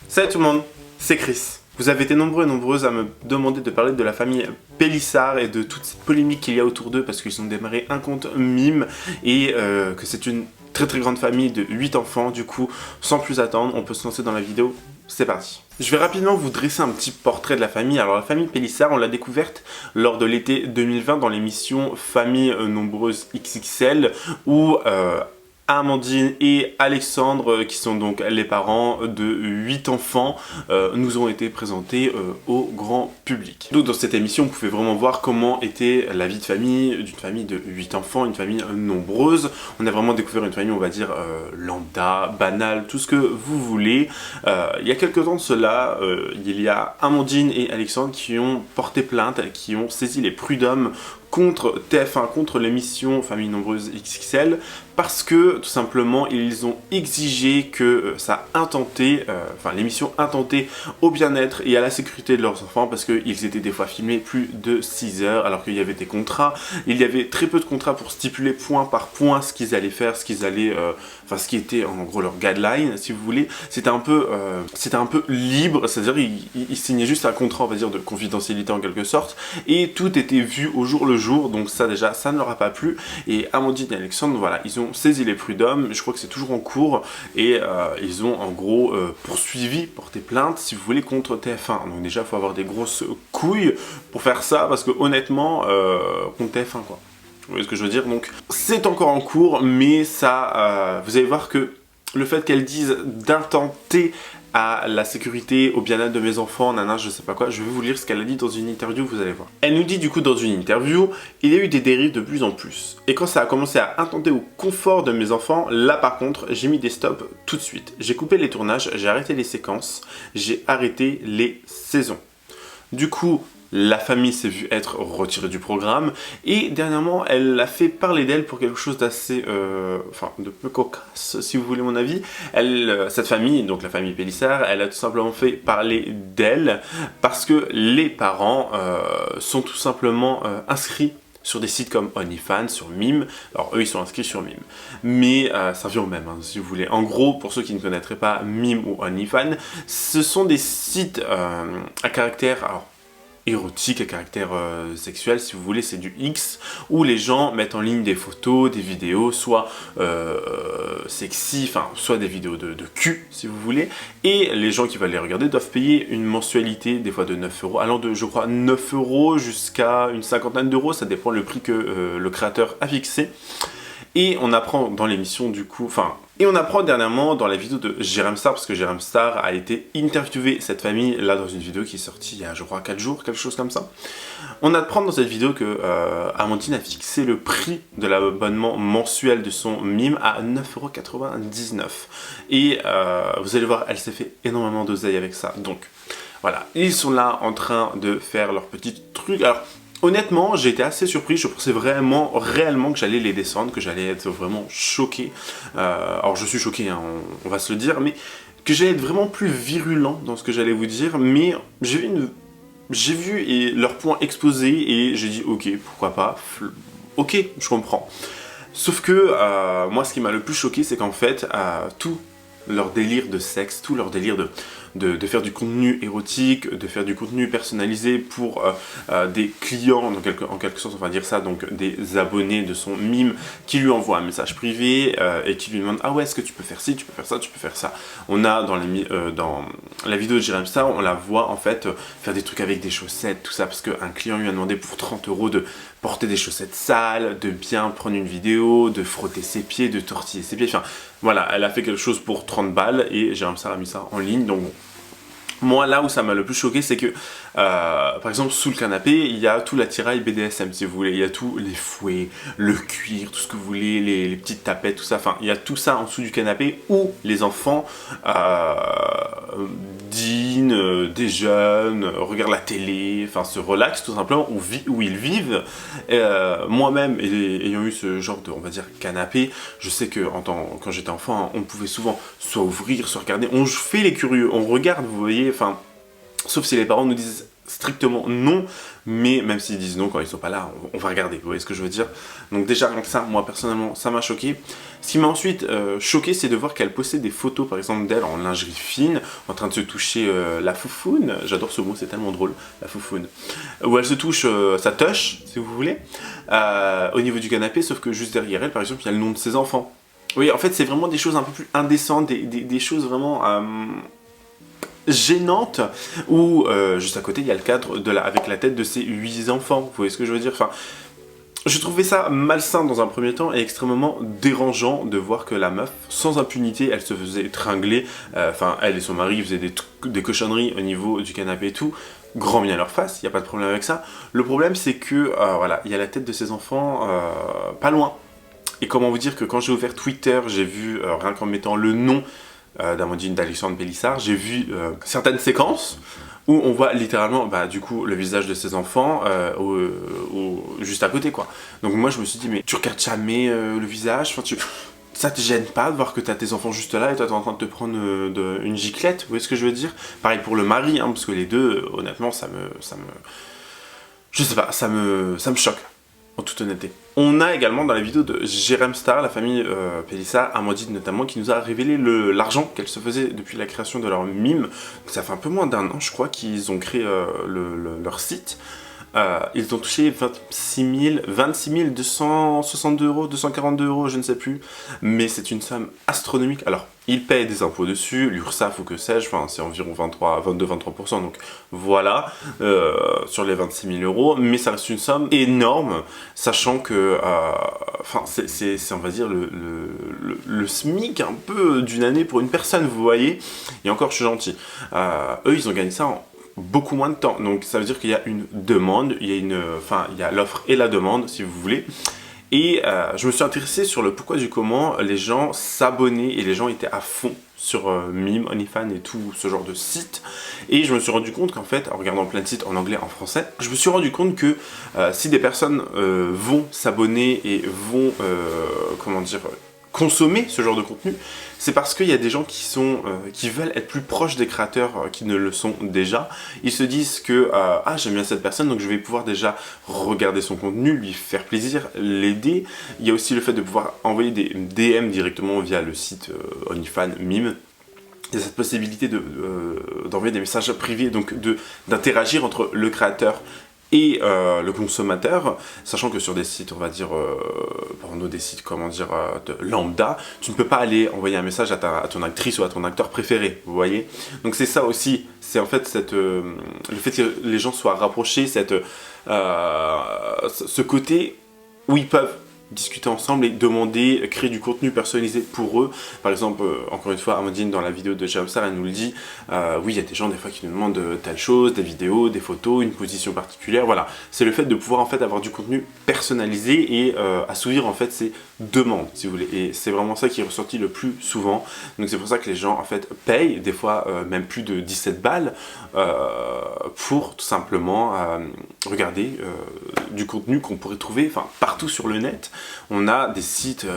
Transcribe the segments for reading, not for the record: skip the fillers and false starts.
Salut tout le monde, c'est Chris. Vous avez été nombreux et nombreuses à me demander de parler de la famille Pélissard et de toute cette polémique qu'il y a autour d'eux parce qu'ils ont démarré un compte mime et que c'est une très grande famille de 8 enfants. Du coup, sans plus attendre, on peut se lancer dans la vidéo. C'est parti. Je vais rapidement vous dresser un petit portrait de la famille. Alors la famille Pélissard, on l'a découverte lors de l'été 2020 dans l'émission Famille Nombreuse XXL où Amandine et Alexandre, qui sont donc les parents de 8 enfants, nous ont été présentés au grand public. Donc dans cette émission, on pouvait vraiment voir comment était la vie de famille d'une famille de 8 enfants, une famille nombreuse. On a vraiment découvert une famille, on va dire, lambda, banale, tout ce que vous voulez. Il y a quelques temps de cela, il y a Amandine et Alexandre qui ont porté plainte, qui ont saisi les prud'hommes contre TF1, contre l'émission Famille Nombreuse XXL, parce que tout simplement ils ont exigé que ça intentait, l'émission intentait au bien-être et à la sécurité de leurs enfants, parce qu'ils étaient des fois filmés plus de 6 heures alors qu'il y avait des contrats. Il y avait très peu de contrats pour stipuler point par point ce qu'ils allaient faire, ce qu'ils allaient, ce qui était en gros leur guideline, si vous voulez. C'était un peu libre, c'est-à-dire ils signaient juste un contrat, on va dire, de confidentialité en quelque sorte, et tout était vu au jour le jour. Donc ça déjà, ça ne leur a pas plu. Et Amandine et Alexandre, voilà, ils ont saisi les prud'hommes, je crois que c'est toujours en cours, et ils ont en gros poursuivi, porté plainte, si vous voulez, contre TF1. Donc déjà, il faut avoir des grosses couilles pour faire ça, parce que honnêtement, contre TF1 quoi. Vous voyez ce que je veux dire? Donc c'est encore en cours, mais ça, vous allez voir que le fait qu'elles disent d'intenter à la sécurité, au bien-être de mes enfants, nana, je sais pas quoi, je vais vous lire ce qu'elle a dit dans une interview, vous allez voir. Elle nous dit du coup dans une interview, il y a eu des dérives de plus en plus. Et quand ça a commencé à intenter au confort de mes enfants, là par contre, j'ai mis des stops tout de suite. J'ai coupé les tournages, j'ai arrêté les séquences, j'ai arrêté les saisons. Du coup, la famille s'est vue être retirée du programme et dernièrement elle a fait parler d'elle pour quelque chose d'assez, de peu cocasse si vous voulez mon avis. Cette famille, donc la famille Pélissard, elle a tout simplement fait parler d'elle parce que les parents sont tout simplement inscrits sur des sites comme OnlyFans, sur Mime. Alors eux ils sont inscrits sur Mime, mais ça vient au même si vous voulez. En gros, pour ceux qui ne connaîtraient pas Mime ou OnlyFans, ce sont des sites à caractère érotique, à caractère sexuel si vous voulez, c'est du X où les gens mettent en ligne des photos, des vidéos, soit sexy, soit des vidéos de cul si vous voulez, et les gens qui veulent les regarder doivent payer une mensualité des fois de 9 €, allant de je crois 9 € jusqu'à une cinquantaine d'euros, ça dépend le prix que le créateur a fixé. Et on apprend dans l'émission du coup, et on apprend dernièrement dans la vidéo de Jérém Star, parce que Jérém Star a été interviewé cette famille là dans une vidéo qui est sortie il y a je crois 4 jours, quelque chose comme ça. On apprend dans cette vidéo que Amandine a fixé le prix de l'abonnement mensuel de son Mime à 9,99 €. Et vous allez voir, elle s'est fait énormément d'oseille avec ça. Donc voilà, ils sont là en train de faire leur petit truc. Alors honnêtement, j'ai été assez surpris, je pensais réellement que j'allais les descendre, que j'allais être vraiment choqué. Alors je suis choqué, on va se le dire, mais que j'allais être vraiment plus virulent dans ce que j'allais vous dire, mais j'ai vu leurs points exposés et j'ai dit ok, pourquoi pas, ok, je comprends. Sauf que moi ce qui m'a le plus choqué, c'est qu'en fait, tout leur délire de sexe, tout leur délire de faire du contenu érotique, de faire du contenu personnalisé pour des clients, en quelque sorte on va dire ça, donc des abonnés de son Mime qui lui envoient un message privé et qui lui demandent ah ouais, est-ce que tu peux faire ci, tu peux faire ça, tu peux faire ça. On a dans la vidéo de Jérém Star, on la voit en fait faire des trucs avec des chaussettes, tout ça, parce qu'un client lui a demandé pour 30 € de porter des chaussettes sales, de bien prendre une vidéo, de frotter ses pieds, de tortiller ses pieds, voilà, elle a fait quelque chose pour 30 balles et Jérém Star a mis ça en ligne. Donc moi là où ça m'a le plus choqué, c'est que par exemple sous le canapé il y a tout l'attirail BDSM si vous voulez, il y a tous les fouets, le cuir, tout ce que vous voulez, les petites tapettes, tout ça, il y a tout ça en dessous du canapé où les enfants dînent, déjeunent, regardent la télé, se relaxent tout simplement, où ils vivent. Moi-même ayant eu ce genre de, on va dire, canapé, je sais que quand j'étais enfant, on pouvait souvent soit ouvrir, soit regarder, on fait les curieux, on regarde, vous voyez, sauf si les parents nous disent strictement non, mais même s'ils disent non quand ils sont pas là, on va regarder, vous voyez ce que je veux dire. Donc déjà rien que ça, moi personnellement, ça m'a choqué. Ce qui m'a ensuite choqué, c'est de voir qu'elle postait des photos, par exemple d'elle en lingerie fine, en train de se toucher la foufoune, j'adore ce mot, c'est tellement drôle, la foufoune, où elle se touche sa tush, si vous voulez, au niveau du canapé, sauf que juste derrière elle, par exemple, il y a le nom de ses enfants. Oui, en fait, c'est vraiment des choses un peu plus indécentes, des choses vraiment gênantes, où juste à côté, il y a le cadre avec la tête de ses 8 enfants. Vous voyez ce que je veux dire? Enfin, je trouvais ça malsain dans un premier temps et extrêmement dérangeant de voir que la meuf, sans impunité, elle se faisait tringler. Enfin, elle et son mari faisaient des cochonneries au niveau du canapé et tout. Grand bien leur face, il n'y a pas de problème avec ça. Le problème, c'est que, voilà, il y a la tête de ses enfants pas loin. Et comment vous dire que quand j'ai ouvert Twitter, j'ai vu, rien qu'en mettant le nom d'Amandine d'Alexandre Pélissard, j'ai vu certaines séquences où on voit littéralement, du coup, le visage de ses enfants juste à côté, quoi. Donc moi, je me suis dit, mais tu regardes jamais le visage, enfin, ça te gêne pas de voir que t'as tes enfants juste là et toi t'es en train de te prendre une giclette, vous voyez ce que je veux dire? Pareil pour le mari, hein, parce que les deux, honnêtement, je sais pas, ça me choque. En toute honnêteté. On a également dans la vidéo de Jérém Star, la famille Pélissard, Amandine notamment, qui nous a révélé l'argent qu'elle se faisait depuis la création de leur mime. Donc ça fait un peu moins d'1 an, je crois, qu'ils ont créé leur site. Ils ont touché 26 262 €, 242 €, je ne sais plus, mais c'est une somme astronomique. Alors, ils payent des impôts dessus, l'URSSAF ou que sais-je, enfin, c'est environ 22-23%, donc voilà, sur les 26 000 €, mais ça reste une somme énorme, sachant que, enfin, c'est, on va dire, le SMIC un peu d'une année pour une personne, vous voyez, et encore, je suis gentil. Eux, ils ont gagné ça en beaucoup moins de temps, donc ça veut dire qu'il y a une demande, il y a l'offre et la demande si vous voulez, et je me suis intéressé sur le pourquoi du comment les gens s'abonnaient et les gens étaient à fond sur Mime, OnlyFans et tout ce genre de sites, et je me suis rendu compte qu'en fait, en regardant plein de sites en anglais, en français, je me suis rendu compte que si des personnes vont s'abonner et vont, comment dire, consommer ce genre de contenu, c'est parce qu'il y a des gens qui veulent être plus proches des créateurs qui ne le sont déjà. Ils se disent que j'aime bien cette personne, donc je vais pouvoir déjà regarder son contenu, lui faire plaisir, l'aider. Il y a aussi le fait de pouvoir envoyer des DM directement via le site OnlyFans Mime. Il y a cette possibilité d'envoyer des messages privés, donc d'interagir entre le créateur et le consommateur, sachant que sur des sites, on va dire, porno, des sites, comment dire, de lambda, tu ne peux pas aller envoyer un message à ton actrice ou à ton acteur préféré, vous voyez. Donc c'est ça aussi, c'est en fait le fait que les gens soient rapprochés, ce côté où ils peuvent discuter ensemble et demander, créer du contenu personnalisé pour eux. Par exemple, encore une fois, Amandine, dans la vidéo de Jamsar, elle nous le dit, oui, il y a des gens des fois qui nous demandent telle chose, des vidéos, des photos, une position particulière, voilà. C'est le fait de pouvoir en fait avoir du contenu personnalisé et assouvir en fait ses demandes, si vous voulez. Et c'est vraiment ça qui est ressorti le plus souvent. Donc c'est pour ça que les gens en fait payent, des fois même plus de 17 balles, pour tout simplement regarder du contenu qu'on pourrait trouver partout sur le net. On a des sites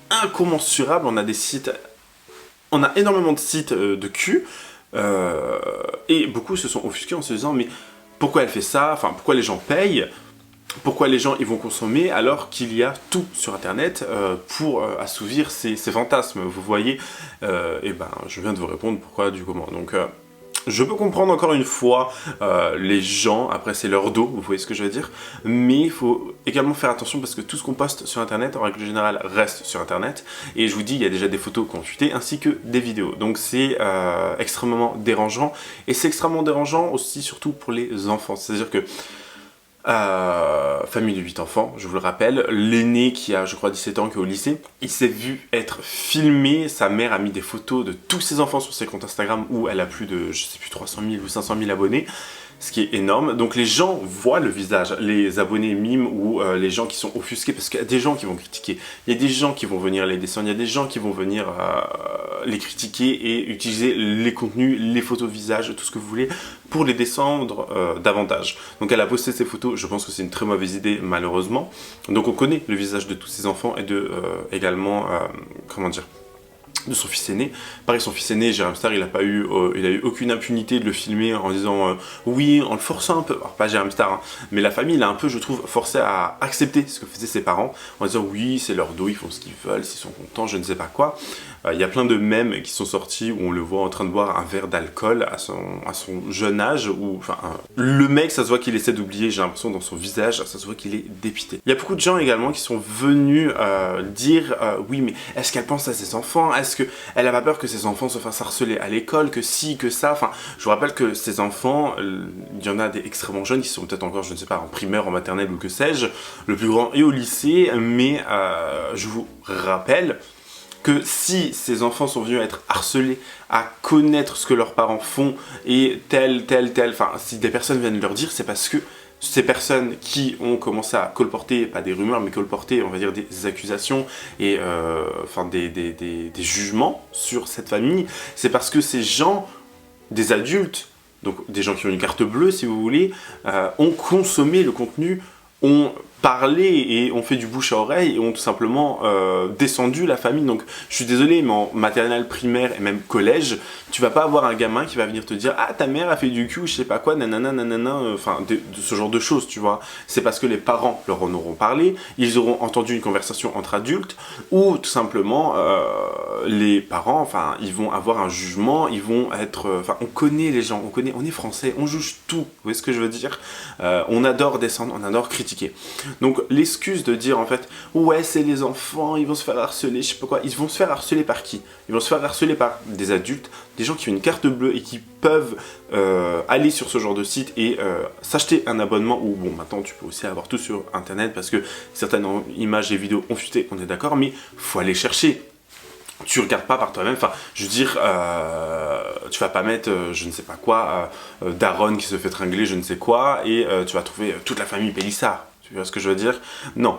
incommensurables, on a énormément de sites de cul, et beaucoup se sont offusqués en se disant mais pourquoi elle fait ça, enfin pourquoi les gens payent, pourquoi les gens ils vont consommer alors qu'il y a tout sur internet pour assouvir ces fantasmes, vous voyez. Et ben je viens de vous répondre pourquoi du comment. Donc je peux comprendre encore une fois les gens, après c'est leur dos, vous voyez ce que je veux dire, mais il faut également faire attention parce que tout ce qu'on poste sur internet, en règle générale, reste sur internet, et je vous dis, il y a déjà des photos qu'on fuité ainsi que des vidéos, donc c'est extrêmement dérangeant, et c'est extrêmement dérangeant aussi surtout pour les enfants, c'est-à-dire que famille de 8 enfants, je vous le rappelle, l'aîné qui a je crois 17 ans qui est au lycée, il s'est vu être filmé, sa mère a mis des photos de tous ses enfants sur ses comptes Instagram où elle a plus de, je sais plus, 300 000 ou 500 000 abonnés, ce qui est énorme. Donc les gens voient le visage, les abonnés mimes ou les gens qui sont offusqués, parce qu'il y a des gens qui vont critiquer, il y a des gens qui vont venir les descendre, il y a des gens qui vont venir les critiquer et utiliser les contenus, les photos de visage, tout ce que vous voulez, pour les descendre davantage. Donc elle a posté ces photos, je pense que c'est une très mauvaise idée malheureusement. Donc on connaît le visage de tous ces enfants et également, comment dire, de son fils aîné. Pareil, son fils aîné, Jérém Star, il a eu aucune impunité de le filmer en disant oui, en le forçant un peu. Alors pas Jérém Star, hein, mais la famille l'a un peu, je trouve, forcé à accepter ce que faisaient ses parents en disant oui, c'est leur dos, ils font ce qu'ils veulent, s'ils sont contents, je ne sais pas quoi. Il y a plein de mèmes qui sont sortis où on le voit en train de boire un verre d'alcool à son jeune âge, où enfin, le mec, ça se voit qu'il essaie d'oublier, j'ai l'impression dans son visage, ça se voit qu'il est dépité. Il y a beaucoup de gens également qui sont venus dire oui, mais est-ce qu'elle pense à ses enfants? Est-ce qu'elle a pas peur que ses enfants se fassent harceler à l'école, que si, que ça? Enfin, je vous rappelle que ses enfants, il y en a des extrêmement jeunes qui sont peut-être encore, je ne sais pas, en primaire, en maternelle ou que sais-je. Le plus grand est au lycée, mais je vous rappelle que si ces enfants sont venus à être harcelés, à connaître ce que leurs parents font et tel, enfin, si des personnes viennent leur dire, c'est parce que ces personnes qui ont commencé à colporter, pas des rumeurs, mais colporter, on va dire, des accusations et enfin, des jugements sur cette famille, c'est parce que ces gens, des adultes, donc des gens qui ont une carte bleue, si vous voulez, ont consommé le contenu, ont parlé et ont fait du bouche à oreille et ont tout simplement descendu la famille. Donc je suis désolé, mais en maternelle, primaire et même collège, tu vas pas avoir un gamin qui va venir te dire ah ta mère a fait du cul, je sais pas quoi, nanana nanana, enfin de ce genre de choses, tu vois. C'est parce que les parents leur en auront parlé, ils auront entendu une conversation entre adultes, ou tout simplement les parents, enfin ils vont avoir un jugement, ils vont être, enfin on connaît les gens, on est français, on juge tout, vous voyez ce que je veux dire, on adore descendre, on adore critiquer. Donc l'excuse de dire en fait ouais c'est les enfants, ils vont se faire harceler, je sais pas quoi, ils vont se faire harceler par qui? Ils vont se faire harceler par des adultes, des gens qui ont une carte bleue et qui peuvent aller sur ce genre de site et s'acheter un abonnement, ou bon maintenant tu peux aussi avoir tout sur internet parce que certaines images et vidéos ont fuité, on est d'accord, mais faut aller chercher. Tu regardes pas par toi-même, enfin, je veux dire, tu vas pas mettre, je ne sais pas quoi, Daron qui se fait tringler, je ne sais quoi, et tu vas trouver toute la famille Pélissard. Tu vois ce que je veux dire? Non.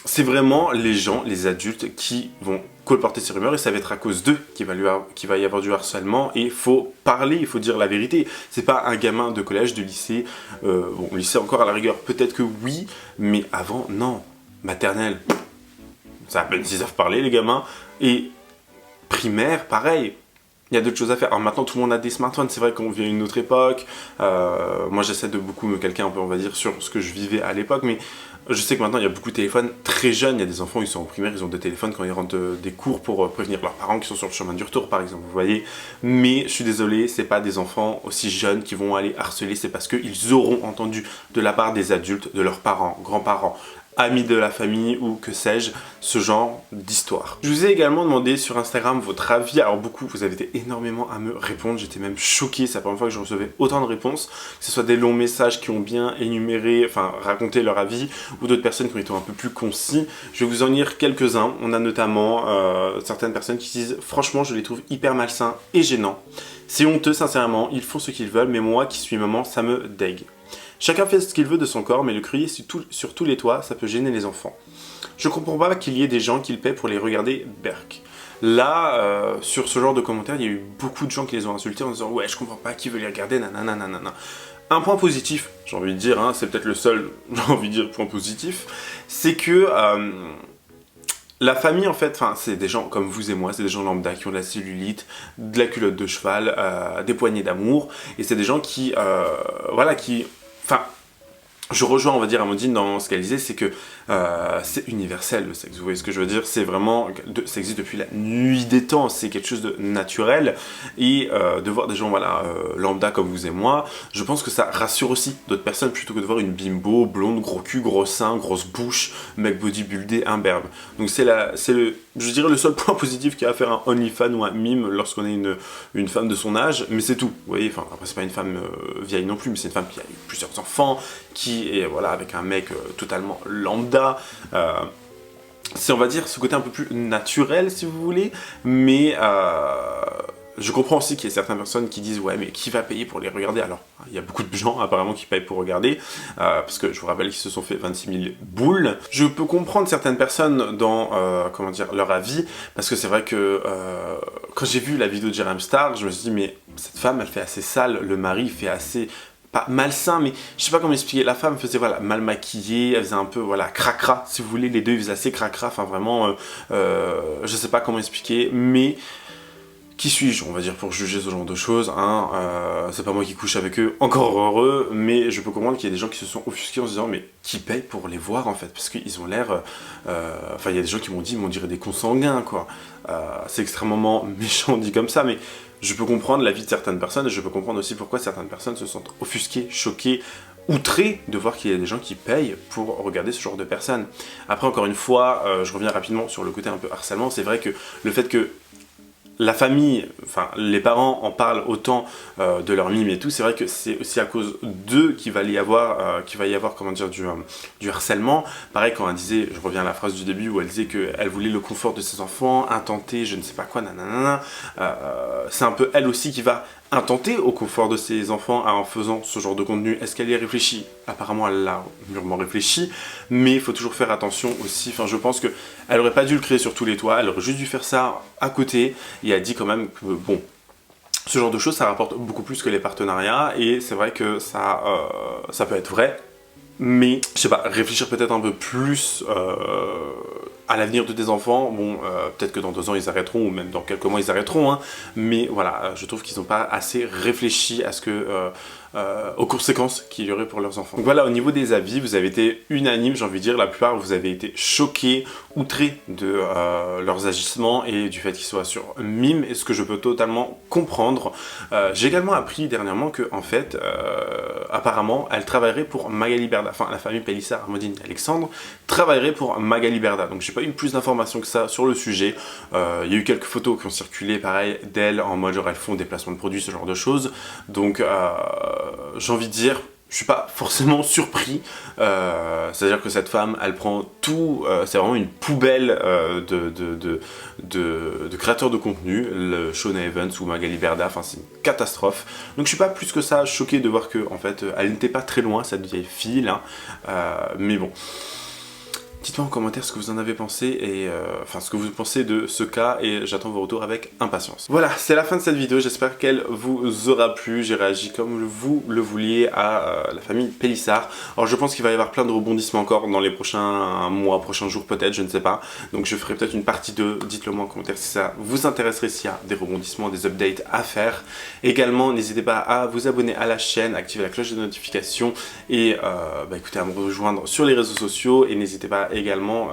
C'est vraiment les gens, les adultes, qui vont colporter ces rumeurs, et ça va être à cause d'eux qu'il va y avoir du harcèlement, et il faut parler, il faut dire la vérité. C'est pas un gamin de collège, de lycée, bon, lycée encore à la rigueur, peut-être que oui, mais avant, non. Maternelle, ça à peine s'ils savent parler, les gamins, et primaire, pareil. Il y a d'autres choses à faire. Alors maintenant, tout le monde a des smartphones. C'est vrai qu'on vit à une autre époque. Moi, j'essaie de beaucoup me calquer un peu, on va dire, sur ce que je vivais à l'époque. Mais je sais que maintenant, il y a beaucoup de téléphones très jeunes. Il y a des enfants, ils sont en primaire, ils ont des téléphones quand ils rentrent des cours pour prévenir leurs parents qui sont sur le chemin du retour, par exemple. Vous voyez. Mais je suis désolé, c'est pas des enfants aussi jeunes qui vont aller harceler. C'est parce qu'ils auront entendu de la part des adultes, de leurs parents, grands-parents, amis de la famille ou que sais-je, ce genre d'histoire. Je vous ai également demandé sur Instagram votre avis. Alors beaucoup, vous avez été énormément à me répondre, j'étais même choqué, c'est la première fois que je recevais autant de réponses, que ce soit des longs messages qui ont bien énuméré, enfin raconté leur avis, ou d'autres personnes qui ont été un peu plus concis. Je vais vous en lire quelques-uns. On a notamment certaines personnes qui disent « Franchement, je les trouve hyper malsains et gênants. C'est honteux, sincèrement, ils font ce qu'ils veulent, mais moi qui suis maman, ça me dégue. Chacun fait ce qu'il veut de son corps, mais le crier sur tous les toits, ça peut gêner les enfants. Je comprends pas qu'il y ait des gens qui le paient pour les regarder berk. » Là, sur ce genre de commentaires, il y a eu beaucoup de gens qui les ont insultés en disant « Ouais, je comprends pas qui veut les regarder, nanana, nanana. » Un point positif, j'ai envie de dire, hein, c'est peut-être le seul, j'ai envie de dire, point positif, c'est que la famille, en fait, c'est des gens comme vous et moi, c'est des gens lambda qui ont de la cellulite, de la culotte de cheval, des poignées d'amour, et c'est des gens qui, voilà, qui... Enfin, je rejoins, on va dire, Amandine dans ce qu'elle disait, c'est que c'est universel le sexe, vous voyez ce que je veux dire, c'est vraiment, ça existe depuis la nuit des temps, c'est quelque chose de naturel, et de voir des gens, voilà, lambda comme vous et moi, je pense que ça rassure aussi d'autres personnes, plutôt que de voir une bimbo, blonde, gros cul, gros sein, grosse bouche, mec bodybuildé, imberbe. Donc c'est le, je dirais, le seul point positif qu'il y a à faire un OnlyFans ou un mime lorsqu'on est une femme de son âge, mais c'est tout, vous voyez, enfin, après c'est pas une femme vieille non plus, mais c'est une femme qui a eu plusieurs enfants, qui est, voilà, avec un mec totalement lambda, c'est, on va dire, ce côté un peu plus naturel, si vous voulez, mais je comprends aussi qu'il y a certaines personnes qui disent « Ouais, mais qui va payer pour les regarder ?» Alors, il y a beaucoup de gens, apparemment, qui payent pour regarder, parce que je vous rappelle qu'ils se sont fait 26 000 boules. Je peux comprendre certaines personnes dans, comment dire, leur avis, parce que c'est vrai que quand j'ai vu la vidéo de Jérém Star, je me suis dit « Mais cette femme, elle fait assez sale, le mari fait assez... pas malsain, mais je sais pas comment expliquer. La femme faisait voilà mal maquillée, elle faisait un peu voilà cracra, si vous voulez, les deux ils faisaient assez cracra, enfin vraiment, je sais pas comment expliquer, mais qui suis-je, on va dire, pour juger ce genre de choses, hein, c'est pas moi qui couche avec eux, encore heureux, mais je peux comprendre qu'il y a des gens qui se sont offusqués en se disant mais qui paye pour les voir en fait, parce qu'ils ont l'air, enfin il y a des gens qui m'ont dit, on dirait des consanguins quoi, c'est extrêmement méchant dit comme ça, mais je peux comprendre la vie de certaines personnes, et je peux comprendre aussi pourquoi certaines personnes se sentent offusquées, choquées, outrées de voir qu'il y a des gens qui payent pour regarder ce genre de personnes. Après encore une fois, je reviens rapidement sur le côté un peu harcèlement, c'est vrai que le fait que la famille, enfin les parents en parlent autant de leur mime et tout, c'est vrai que c'est aussi à cause d'eux qu'il va y avoir, comment dire, du harcèlement. Pareil quand elle disait, je reviens à la phrase du début où elle disait qu'elle voulait le confort de ses enfants, intenter, je ne sais pas quoi, nanana, c'est un peu elle aussi qui va intenter au confort de ses enfants en faisant ce genre de contenu. Est-ce qu'elle y a réfléchi? Apparemment elle l'a mûrement réfléchi, mais il faut toujours faire attention aussi, enfin je pense qu'elle aurait pas dû le créer sur tous les toits, elle aurait juste dû faire ça à côté, et elle dit quand même que bon, ce genre de choses ça rapporte beaucoup plus que les partenariats, et c'est vrai que ça peut être vrai, mais je sais pas, réfléchir peut-être un peu plus à l'avenir de tes enfants. Bon, peut-être que dans 2 ans ils arrêteront, ou même dans quelques mois ils arrêteront, hein, mais voilà, je trouve qu'ils n'ont pas assez réfléchi à ce que aux conséquences qu'il y aurait pour leurs enfants. Donc voilà, au niveau des avis, vous avez été unanime, j'ai envie de dire, la plupart vous avez été choqués, outrés de leurs agissements et du fait qu'ils soient sur mime, et ce que je peux totalement comprendre. J'ai également appris dernièrement que en fait, apparemment, elle travaillerait pour Magali Berda, enfin la famille Pélissard, Amandine et Alexandre travaillerait pour Magali Berda. Donc j'ai pas eu plus d'informations que ça sur le sujet. Il y a eu quelques photos qui ont circulé, pareil, d'elles en mode genre elles font des placements de produits, ce genre de choses. Donc j'ai envie de dire, je suis pas forcément surpris, c'est-à-dire que cette femme, elle prend tout, c'est vraiment une poubelle de créateurs de contenu, le Shona Evans ou Magali Berda, enfin c'est une catastrophe. Donc je suis pas plus que ça choqué de voir que en fait, elle n'était pas très loin cette vieille fille là, mais bon. Dites-moi en commentaire ce que vous en avez pensé et enfin ce que vous pensez de ce cas, et j'attends vos retours avec impatience. Voilà, c'est la fin de cette vidéo, j'espère qu'elle vous aura plu. J'ai réagi comme vous le vouliez à la famille Pélissard. Alors je pense qu'il va y avoir plein de rebondissements encore dans les prochains mois, prochains jours peut-être, je ne sais pas. Donc je ferai peut-être une partie 2, dites-le moi en commentaire si ça vous intéresserait, s'il y a des rebondissements, des updates à faire. Également, n'hésitez pas à vous abonner à la chaîne, activer la cloche de notification et écoutez, à me rejoindre sur les réseaux sociaux, et n'hésitez pas également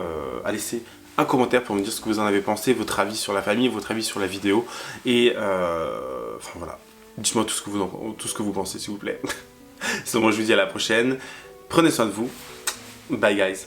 à laisser un commentaire pour me dire ce que vous en avez pensé, votre avis sur la famille, votre avis sur la vidéo, et enfin voilà, dites-moi tout ce que vous pensez s'il vous plaît. Sinon moi je vous dis à la prochaine, prenez soin de vous, bye guys.